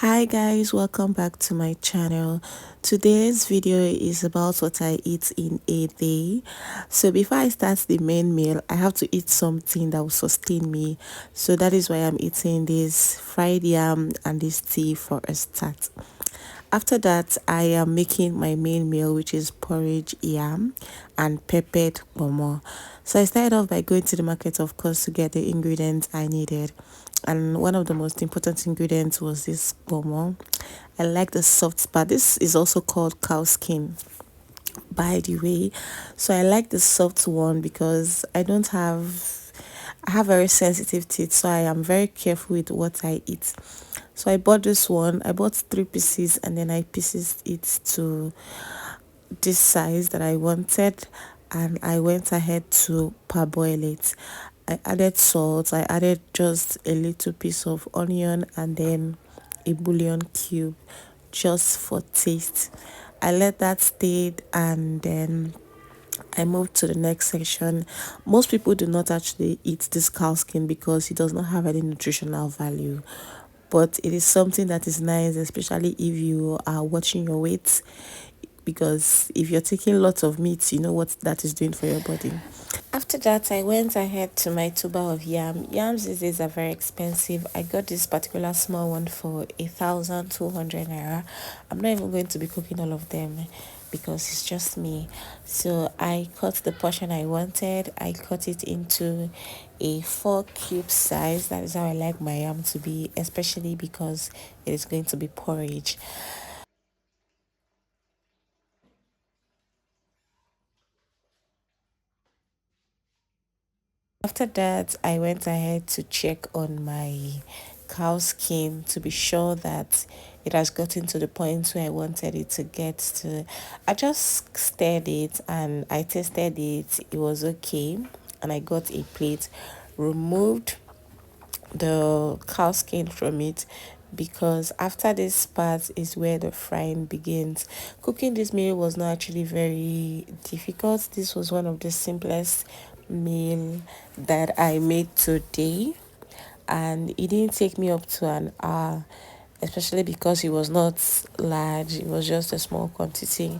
Hi guys, welcome back to my channel. Today's video is about what I eat in a day. So before I start the main meal, I have to eat something that will sustain me. So that is why I'm eating this fried yam and this tea for a start. After that, I am making my main meal, which is porridge yam and peppered momo. So I started off by going to the market, of course, to get the ingredients I needed. And one of the most important ingredients was this momo. I like the soft part. This is also called cow skin, by the way. So I like the soft one because I have very sensitive teeth, so I am very careful with what I eat. So I bought this one. I bought 3 pieces and then I pieces it to this size that I wanted, and I went ahead to parboil it. I added salt, I added just a little piece of onion and then a bouillon cube just for taste. I let that stay and then I moved to the next section. Most people do not actually eat this cow skin because it does not have any nutritional value. But it is something that is nice, especially if you are watching your weight. Because if you're taking lots of meat, you know what that is doing for your body. After that, I went ahead to my tuber of yam. Yams these days are very expensive. I got this particular small one for 1,200 naira. I'm not even going to be cooking all of them because it's just me. So I cut the portion I wanted. I cut it into a 4 cube size. That is how I like my yam to be, especially because it is going to be porridge. After that, I went ahead to check on my cow skin to be sure that it has gotten to the point where I wanted it to get to. I just stirred it and I tasted it. It was okay. And I got a plate, removed the cow skin from it, because after this part is where the frying begins. Cooking this meal was not actually very difficult. This was one of the simplest meal that I made today, and it didn't take me up to an hour, especially because it was not large, it was just a small quantity.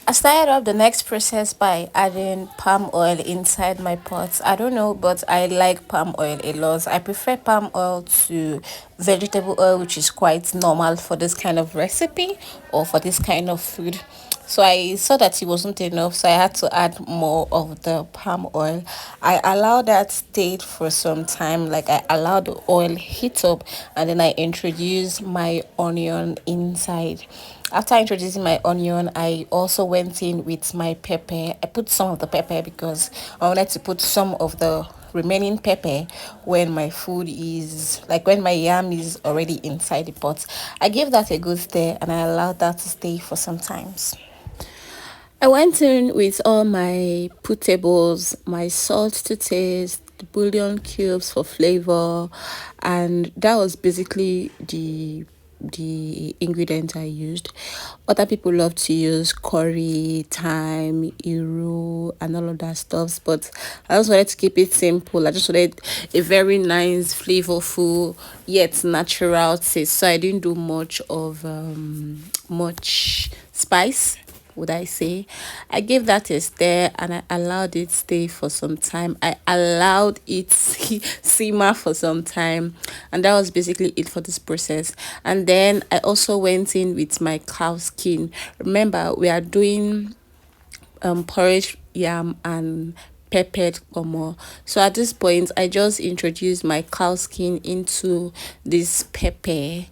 I started off the next process by adding palm oil inside my pot. I don't know, but I like palm oil a lot. I prefer palm oil to vegetable oil, which is quite normal for this kind of recipe or for this kind of food. So I saw that it wasn't enough, so I had to add more of the palm oil. I allowed that state for some time, like I allowed the oil heat up, and then I introduced my onion inside. After introducing my onion, I also went in with my pepper. I put some of the pepper because I wanted to put some of the remaining pepper when my food is like when my yam is already inside the pot. I gave that a good stir and I allowed that to stay for some times. I went in with all my putables, my salt to taste, the bouillon cubes for flavor, and that was basically the ingredient I used. Other people love to use curry, thyme, iru, and all of that stuff, but I just wanted to keep it simple. I just wanted a very nice, flavorful, yet natural taste. So I didn't do much spice, would I say. I gave that a stir and I allowed it stay for some time. I allowed it simmer for some time, and that was basically it for this process. And then I also went in with my cow skin. Remember, we are doing porridge yam and peppered omo. So at this point, I just introduced my cow skin into this pepper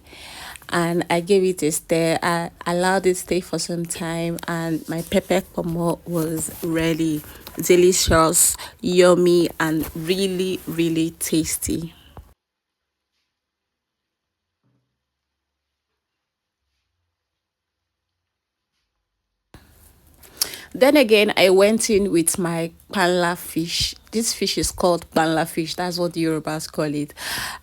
and I gave it a stir. I allowed it stay for some time, and my pepper omo was really delicious, yummy, and really, really tasty. Then again, I went in with my panla fish. This fish is called panla fish. That's what the Yorubas call it.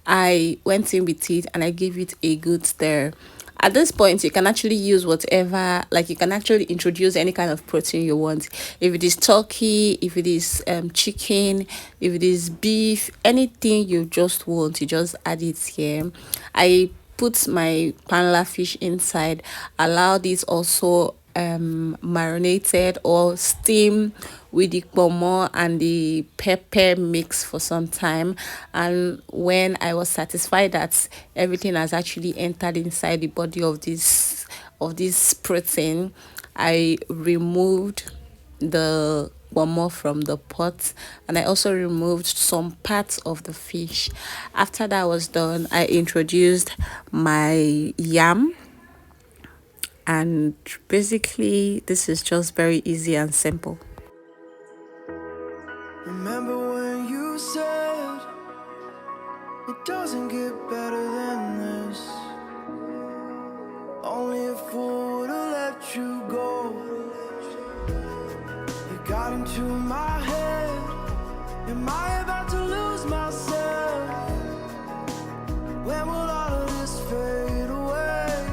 I went in with it and I gave it a good stir. At this point, you can actually use whatever, like you can actually introduce any kind of protein you want. If it is turkey, if it is chicken, if it is beef, anything you just want, you just add it here. I put my panla fish inside, allow this also marinated or steam with the pomo and the pepper mix for some time. And when I was satisfied that everything has actually entered inside the body of this protein, I removed the pomo from the pot, and I also removed some parts of the fish. After that was done, I introduced my yam, and basically this is just very easy and simple. Remember when you said it doesn't get better than this? Only a fool would've let you go. You got into my head. Am I about to lose myself? When will all of this fade away?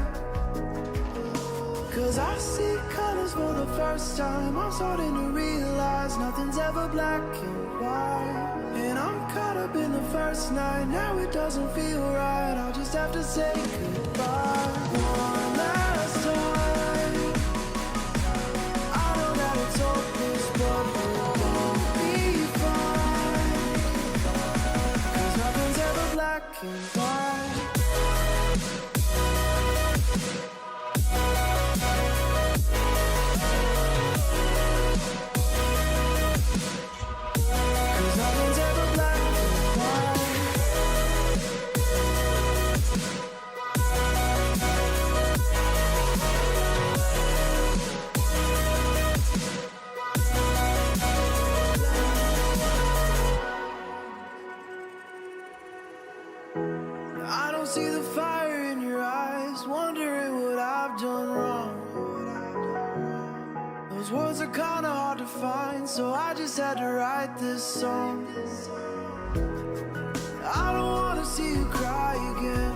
Cause I see colors for the first time. I'm starting to realize nothing's ever black and white. And I'm caught up in the first night. Now it doesn't feel right. I'll just have to say goodbye one last time. I know that it's hopeless, but we'll be fine. Cause nothing's ever black and white. Cause nothing's ever black and white. I don't see the fire in your eyes, wondering what I've done wrong. Those words are kinda hard to find, so I just had to write this song. I don't wanna see you cry again,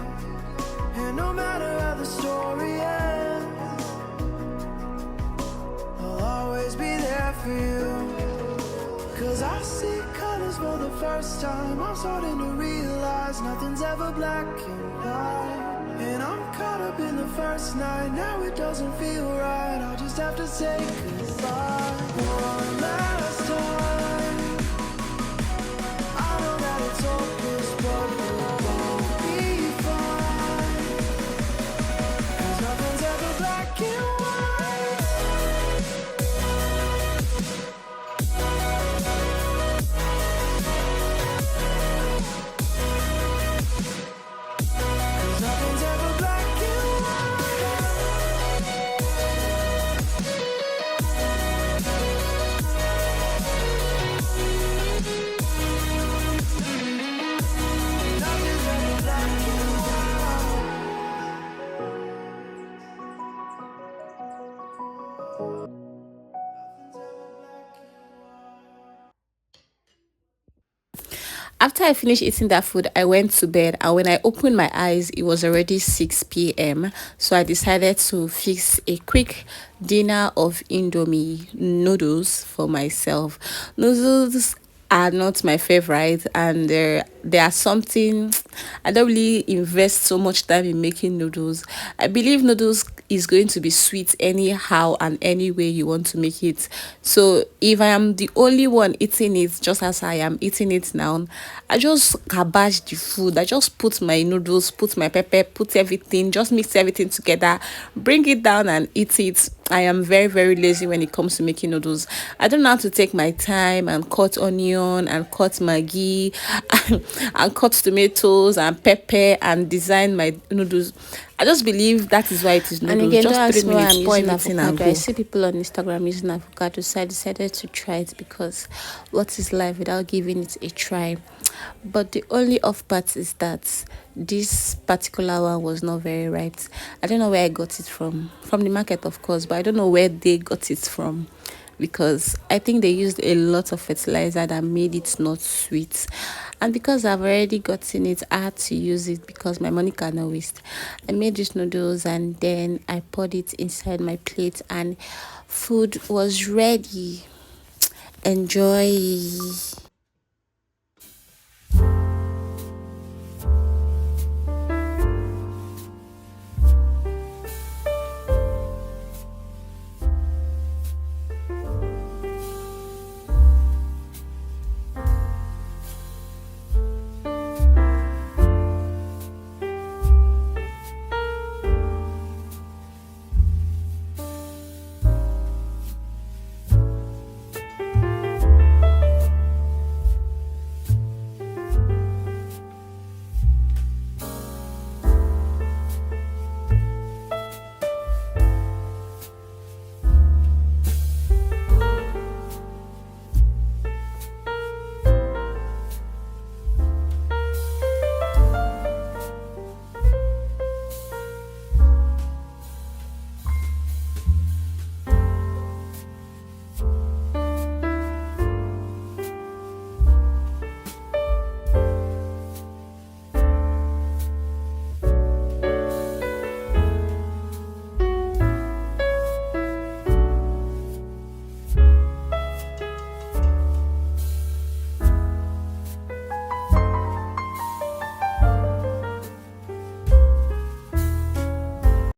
and no matter how the story ends, I'll always be there for you. Cause I see colors for the first time. I'm starting to realize nothing's ever black and white. And I'm caught up in the first night. Now it doesn't feel right. I'll just have to say goodbye one last time. I know that it's hopeless, but we'll be fine. Cause nothing's ever black and white. Cause nothing's ever black and white. Nothing's ever black and After I finished eating that food, I went to bed, and when I opened my eyes, it was already 6 p.m. So I decided to fix a quick dinner of Indomie noodles for myself. Noodles are not my favorite, and there are something I don't really invest so much time in making noodles. I believe noodles is going to be sweet anyhow and any way you want to make it. So if I am the only one eating it, just as I am eating it now, I just garbage the food. I just put my noodles, put my pepper, put everything, just mix everything together, bring it down and eat it. I am very, very lazy when it comes to making noodles. I don't know how to take my time and cut onion and cut maggi and cut tomatoes and pepper and design my noodles. I just believe that is why it is And noodles. again, don't Just ask 3 me why I'm minutes, pour using everything and avocado. go. I see people on Instagram using avocado, so I decided to try it because what is life without giving it a try? But the only off part is that this particular one was not very right. I don't know where I got it from the market, of course, but I don't know where they got it from, because I think they used a lot of fertilizer that made it not sweet. And because I've already gotten it, I had to use it because my money cannot waste. I made these noodles and then I poured it inside my plate, and food was ready. Enjoy.